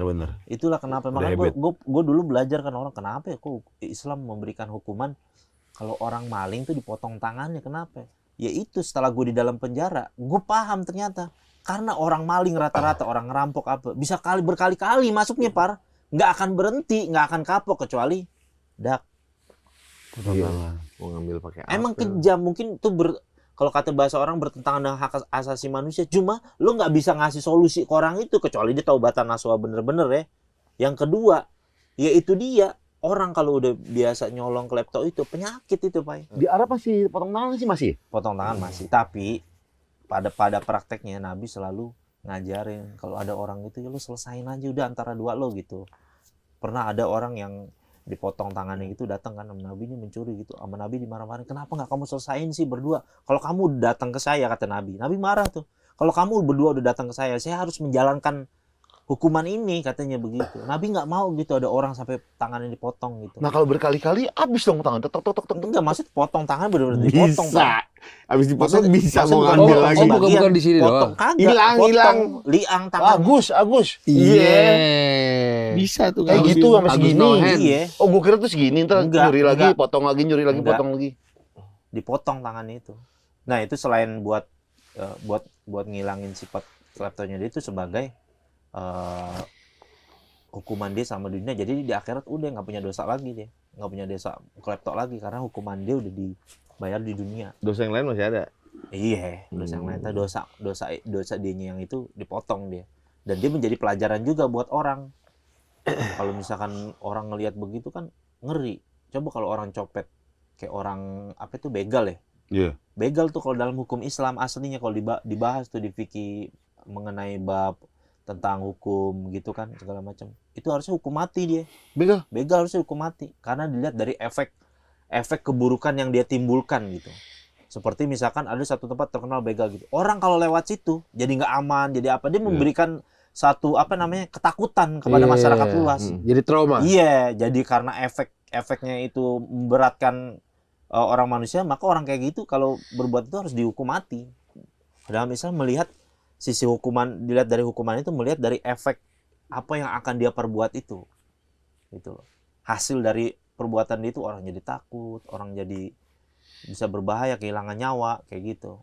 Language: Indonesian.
Bener. Itulah kenapa makanya gue dulu belajar kan orang kenapa ya kok Islam memberikan hukuman kalau orang maling tuh dipotong tangannya, kenapa? Ya itu setelah gue di dalam penjara, gue paham ternyata karena orang maling rata-rata orang ngerampok apa bisa berkali-kali masuknya nggak akan berhenti, nggak akan kapok kecuali dak. Mau ngambil pakai Emang apel. kejam mungkin tuh kalau kata bahasa orang bertentangan dengan hak asasi manusia, cuma lo nggak bisa ngasih solusi ke orang itu kecuali dia taubatan nasuha bener-bener ya. Yang kedua, yaitu dia orang kalau udah biasa nyolong klepto itu penyakit itu Pak. Di Arab masih potong tangan sih masih. Potong tangan masih, tapi pada prakteknya Nabi selalu ngajarin kalau ada orang itu ya lo selesain aja udah antara dua lo gitu. Pernah ada orang yang dipotong tangannya gitu datang kan sama Nabi ini mencuri gitu, sama Nabi dimarah-marahin, kenapa nggak kamu selesain sih berdua, kalau kamu datang ke saya, kata Nabi marah tuh, kalau kamu berdua udah datang ke saya harus menjalankan hukuman ini, katanya begitu. Nabi nggak mau gitu ada orang sampai tangannya dipotong gitu. Nah kalau berkali-kali habis dong tangan, tok. Enggak, maksud potong tangan bener-bener dipotong Bisa. Abis dipotong Maksud- bisa maksud mau bukan ngambil potong lagi. sebagian, bukan di sini potong doang. kagak, Hilang. potong liang tangan. Agus. Iya. Bisa tuh Kayak ngambil. gitu sampai Agus segini. Nohen. Iya, Oh gue kira tuh segini, ntar Enggak, nyuri lagi, enggak. potong lagi, nyuri lagi, Enggak. potong lagi. dipotong tangannya itu. Nah itu selain buat ngilangin sifat kleptonya dia itu sebagai hukuman dia sama dunia, jadi di akhirat udah nggak punya dosa lagi, dia nggak punya dosa klepto lagi karena hukuman dia udah dibayar di dunia. Dosa yang lain masih ada. Iya, dosa yang lain, dosa dianya yang itu dipotong dia, dan dia menjadi pelajaran juga buat orang. Kalau misalkan orang ngelihat begitu kan ngeri. Coba kalau orang copet kayak orang apa itu begal ya. Iya. Begal tuh kalau dalam hukum Islam aslinya kalau dibahas tuh di fikih mengenai bab tentang hukum gitu kan segala macam, itu harusnya hukum mati dia. Begal harusnya hukum mati karena dilihat dari efek keburukan yang dia timbulkan gitu. Seperti misalkan ada satu tempat terkenal begal gitu, orang kalau lewat situ jadi nggak aman, jadi apa, dia memberikan satu ketakutan kepada masyarakat luas. Jadi trauma. Iya, jadi karena efeknya itu memberatkan orang manusia, maka orang kayak gitu kalau berbuat itu harus dihukum mati. Dalam Islam melihat sisi hukuman, dilihat dari hukuman itu melihat dari efek apa yang akan dia perbuat itu. Gitu loh. Hasil dari perbuatan dia itu orang jadi takut, orang jadi bisa berbahaya, kehilangan nyawa, kayak gitu.